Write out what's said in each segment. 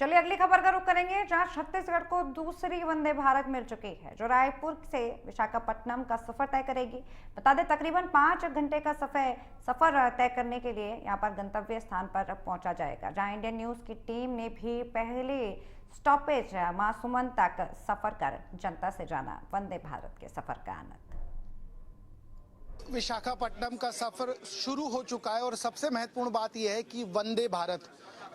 चलिए अगली खबर का रुख करेंगे, जहां छत्तीसगढ़ को दूसरी वंदे भारत मिल चुकी है, जो रायपुर से विशाखापट्टनम का सफर तय करेगी। बता दें तकरीबन 5 घंटे का सफर तय करने के लिए यहां पर गंतव्य स्थान पर पहुंचा जाएगा, जहां इंडियन न्यूज की टीम ने भी पहले स्टॉपेज मासूमन तक सफर कर जनता से जाना वंदे भारत के सफर का आनंद। विशाखापट्टनम का सफर शुरू हो चुका है और सबसे महत्वपूर्ण बात यह है कि वंदे भारत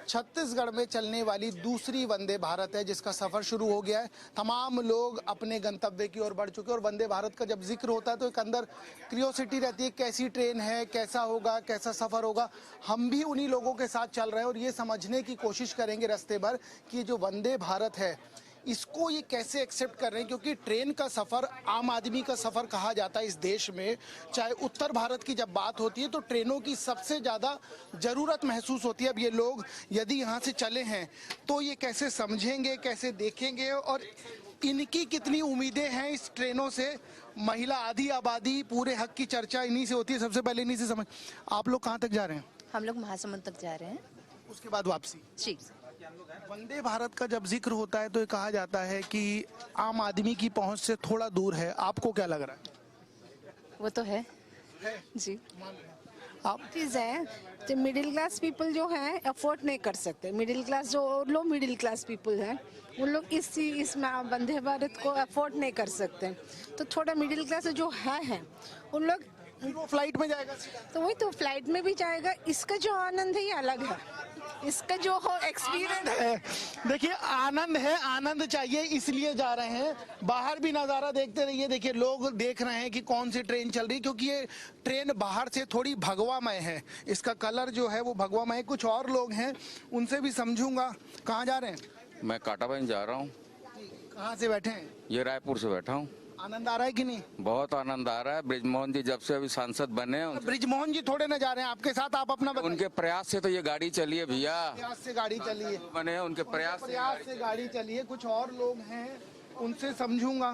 छत्तीसगढ़ में चलने वाली दूसरी वंदे भारत है, जिसका सफर शुरू हो गया है। तमाम लोग अपने गंतव्य की ओर बढ़ चुके हैं और वंदे भारत का जब जिक्र होता है तो एक अंदर क्यूरियोसिटी रहती है, कैसी ट्रेन है, कैसा होगा, कैसा सफर होगा। हम भी उन्हीं लोगों के साथ चल रहे हैं और ये समझने की कोशिश करेंगे रास्ते भर कि जो वंदे भारत है इसको ये कैसे एक्सेप्ट कर रहे हैं, क्योंकि ट्रेन का सफ़र आम आदमी का सफ़र कहा जाता है इस देश में। चाहे उत्तर भारत की जब बात होती है तो ट्रेनों की सबसे ज़्यादा ज़रूरत महसूस होती है। अब ये लोग यदि यहाँ से चले हैं तो ये कैसे समझेंगे, कैसे देखेंगे और इनकी कितनी उम्मीदें हैं इस ट्रेनों से। महिला आधी आबादी, पूरे हक की चर्चा इन्हीं से होती है। सबसे पहले इन्हीं से समझ, आप लोग कहाँ तक जा रहे हैं? हम लोग महासमुंद तक जा रहे हैं। उसके बाद वापसी। जी। वंदे भारत का जब जिक्र होता है तो ये कहा जाता है कि आम आदमी की पहुंच से थोड़ा दूर है। आपको क्या लग रहा है? वो तो है जी। आप चीज़ है जो मिडिल क्लास पीपल जो हैं अफोर्ड नहीं कर सकते। मिडिल क्लास जो लो मिडिल क्लास पीपल हैं उन लोग इस वंदे भारत को अफोर्ड नहीं कर सकते। तो थोड़ा मिडिल क्लास जो है उन लोग वो फ्लाइट में जाएगा तो वही तो फ्लाइट में भी जाएगा। इसका जो आनंद है ये अलग है, इसका जो हो एक्सपीरियंस है। देखिए आनंद है, आनंद चाहिए इसलिए जा रहे हैं। बाहर भी नज़ारा देखते रहिए। देखिए लोग देख रहे हैं कि कौन सी ट्रेन चल रही, क्योंकि ये ट्रेन बाहर से थोड़ी भगवामय है। इसका कलर जो है वो भगवामय। कुछ और लोग हैं उनसे भी समझूंगा। कहाँ जा रहे हैं? मैं काटाबंद जा रहा हूँ। कहाँ से बैठे हैं? ये रायपुर से बैठा हूँ। आनंद आ रहा है कि नहीं? बहुत आनंद आ रहा है। ब्रिजमोहन जी जब से अभी सांसद बने हैं, ब्रिजमोहन जी थोड़े न जा रहे हैं आपके साथ, आप अपना बताइए। उनके प्रयास से तो ये गाड़ी चली है भैया। प्रयास से गाड़ी चली है, बने हैं उनके प्रयास से गाड़ी चली है। कुछ और लोग हैं उनसे समझूंगा।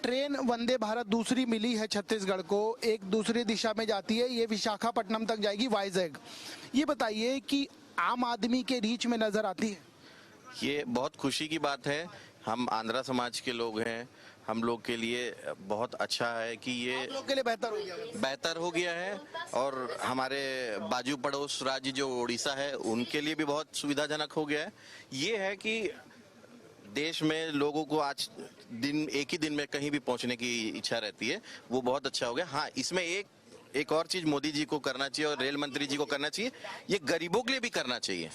ट्रेन वंदे भारत दूसरी मिली है छत्तीसगढ़ को, एक दूसरी दिशा में जाती है। ये विशाखापट्टनम तक जाएगी, वाइजैग। ये बताइए कि आम आदमी के रीच में नजर आती है? ये बहुत खुशी की बात है। हम आंध्रा समाज के लोग हैं, हम लोग के लिए बहुत अच्छा है कि ये आप लोग के लिए बेहतर हो गया है और हमारे बाजू पड़ोस राज्य जो उड़ीसा है उनके लिए भी बहुत सुविधाजनक हो गया है। ये है कि देश में लोगों को आज एक ही दिन में कहीं भी पहुंचने की इच्छा रहती है, वो बहुत अच्छा हो गया। हाँ, इसमें एक और चीज मोदी जी को करना चाहिए और रेल मंत्री जी को करना चाहिए, ये गरीबों के लिए भी करना चाहिए।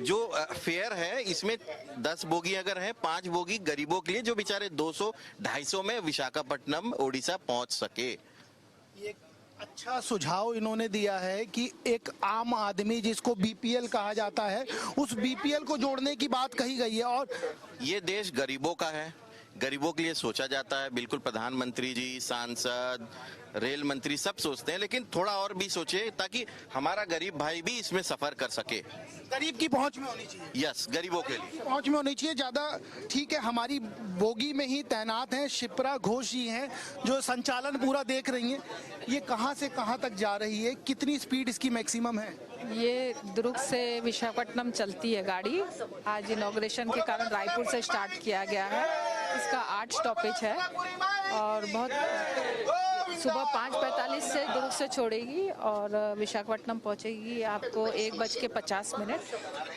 जो फेयर है इसमें 10 बोगी अगर है, 5 बोगी गरीबों के लिए, जो बेचारे 200-250 में विशाखापट्टनम ओडिशा पहुंच सके। ये अच्छा सुझाव इन्होंने दिया है कि एक आम आदमी जिसको बीपीएल कहा जाता है, उस बीपीएल को जोड़ने की बात कही गई है। और ये देश गरीबों का है, गरीबों के लिए सोचा जाता है। बिल्कुल प्रधानमंत्री जी, सांसद, रेल मंत्री सब सोचते हैं, लेकिन थोड़ा और भी सोचे ताकि हमारा गरीब भाई भी इसमें सफर कर सके। गरीब की पहुंच में होनी चाहिए। यस, गरीबों के लिए पहुंच में होनी चाहिए ज्यादा। ठीक है, हमारी बोगी में ही तैनात हैं शिप्रा घोष जी हैं जो संचालन पूरा देख रही हैं। ये कहां से कहां तक जा रही है, कितनी स्पीड इसकी मैक्सिमम है? ये दुर्ग से विशाखापट्टनम चलती है गाड़ी। आज इनॉग्रेशन के कारण रायपुर से स्टार्ट किया गया है। इसका 8 स्टॉपेज है और बहुत सुबह 5:45 से दुर्ग से छोड़ेगी और विशाखापट्टनम पहुंचेगी आपको 1:50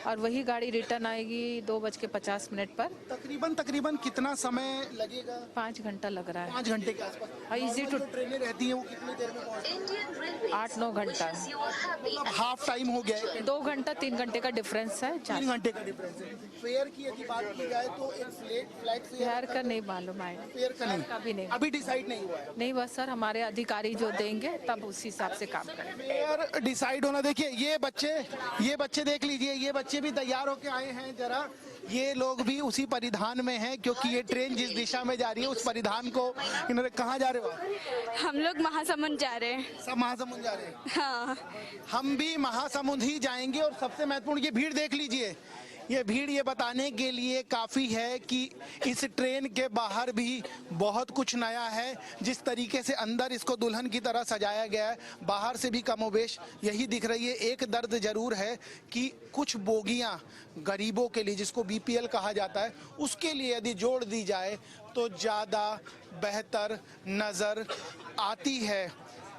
और वही गाड़ी रिटर्न आएगी 2:50 पर। तकरीबन कितना समय लगेगा? 5 घंटा लग रहा है। 5 घंटे के आसपास। इजी टू ट्रेनें रहती हैं वो कितनी देर में पहुंचती? 8-9 घंटा। मतलब हाफ टाइम हो गया है। 2 घंटा 3 घंटे का डिफरेंस है। 3 घंटे का डिफरेंस है। फेयर की यदि बात की जाए तो एक फ्लाइट फेयर का नहीं मालूम है। फेयर का भी नहीं, अभी डिसाइड नहीं हुआ है। नहीं बस सर, हमारे अधिकारी जो देंगे तब उसी हिसाब से काम करेंगे। फेयर डिसाइड होना। देखिए ये बच्चे देख लीजिए, ये बच्चे भी तैयार होके आए हैं। जरा ये लोग भी उसी परिधान में हैं, क्योंकि ये ट्रेन जिस दिशा में जा रही है उस परिधान को इन्होंने। कहाँ जा रहे हो? हम लोग महासमुंद जा रहे हैं। सब महासमुंद जा रहे हैं? हाँ, हम भी महासमुंद ही जाएंगे। और सबसे महत्वपूर्ण ये भीड़ देख लीजिए, ये भीड़ ये बताने के लिए काफ़ी है कि इस ट्रेन के बाहर भी बहुत कुछ नया है। जिस तरीके से अंदर इसको दुल्हन की तरह सजाया गया है, बाहर से भी कमोबेश यही दिख रही है। एक दर्द जरूर है कि कुछ बोगियां गरीबों के लिए, जिसको बीपीएल कहा जाता है, उसके लिए यदि जोड़ दी जाए तो ज़्यादा बेहतर नज़र आती है।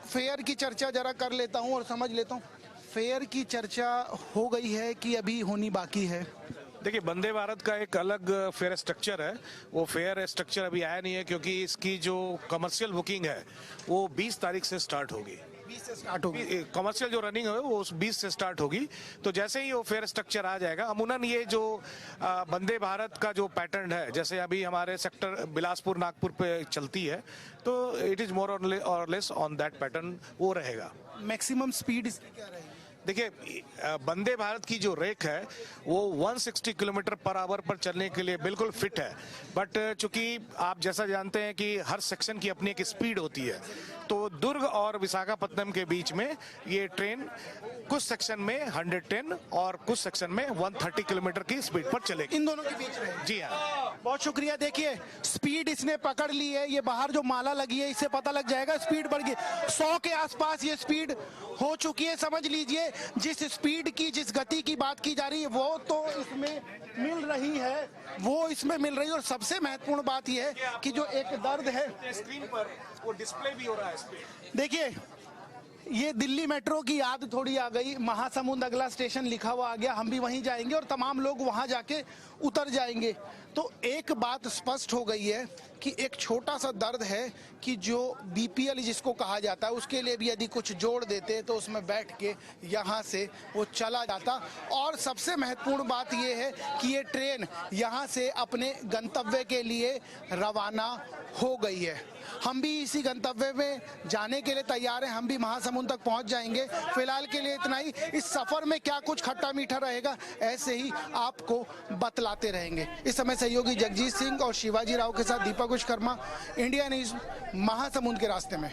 फेयर की चर्चा जरा कर लेता हूँ और समझ लेता हूँ, फेयर की चर्चा हो गई है कि अभी होनी बाकी है? देखिए, वंदे भारत का एक अलग फेयर स्ट्रक्चर है। वो फेयर स्ट्रक्चर अभी आया नहीं है क्योंकि इसकी जो कमर्शियल बुकिंग है वो 20 तारीख से स्टार्ट होगी। 20 से स्टार्ट होगी कमर्शियल जो रनिंग है वो 20 से स्टार्ट होगी। तो जैसे ही वो फेयर स्ट्रक्चर आ जाएगा, अमूनन ये जो वंदे भारत का जो पैटर्न है, जैसे अभी हमारे सेक्टर बिलासपुर नागपुर पे चलती है, तो इट इज मोर और लेस ऑन दैट पैटर्न वो रहेगा। मैक्सिमम स्पीड इसकी क्या रहेगी? देखिए, वंदे भारत की जो रेक है वो 160 किलोमीटर पर आवर पर चलने के लिए बिल्कुल फिट है। बट चूंकि आप जैसा जानते हैं कि हर सेक्शन की अपनी एक स्पीड होती है, तो दुर्ग और विशाखापट्टनम के बीच में ये ट्रेन कुछ सेक्शन में 110 और कुछ सेक्शन में 130 किलोमीटर की स्पीड पर चलेगी। इन दोनों के बीच में? जी हाँ। बहुत शुक्रिया। देखिए, स्पीड इसने पकड़ ली है। ये बाहर जो माला लगी है इससे पता लग जाएगा स्पीड बढ़ गई। 100 के आसपास ये स्पीड हो चुकी है। समझ लीजिए, जिस स्पीड की, जिस गति की बात की जा रही है वो तो इसमें मिल रही है, वो इसमें मिल रही है। और सबसे महत्वपूर्ण बात यह है कि जो एक दर्द है, स्क्रीन पर वो डिस्प्ले भी हो रहा है स्पीड। देखिए, ये दिल्ली मेट्रो की याद थोड़ी आ गई। महासमुंद अगला स्टेशन लिखा हुआ आ गया, हम भी वहीं जाएंगे और तमाम लोग वहां जाके उतर जाएंगे। तो एक बात स्पष्ट हो गई है कि एक छोटा सा दर्द है कि जो बीपीएल जिसको कहा जाता है, उसके लिए भी यदि कुछ जोड़ देते तो उसमें बैठ के यहाँ से वो चला जाता। और सबसे महत्वपूर्ण बात ये है कि ये ट्रेन यहाँ से अपने गंतव्य के लिए रवाना हो गई है। हम भी इसी गंतव्य में जाने के लिए तैयार हैं। हम भी महासमुंद तक पहुंच जाएंगे। फिलहाल के लिए इतना ही। इस सफर में क्या कुछ खट्टा मीठा रहेगा, ऐसे ही आपको बतलाते रहेंगे। इस समय सहयोगी जगजीत सिंह और शिवाजी राव के साथ दीपक विश्वकर्मा, इंडिया न्यूज, महासमुंद के रास्ते में।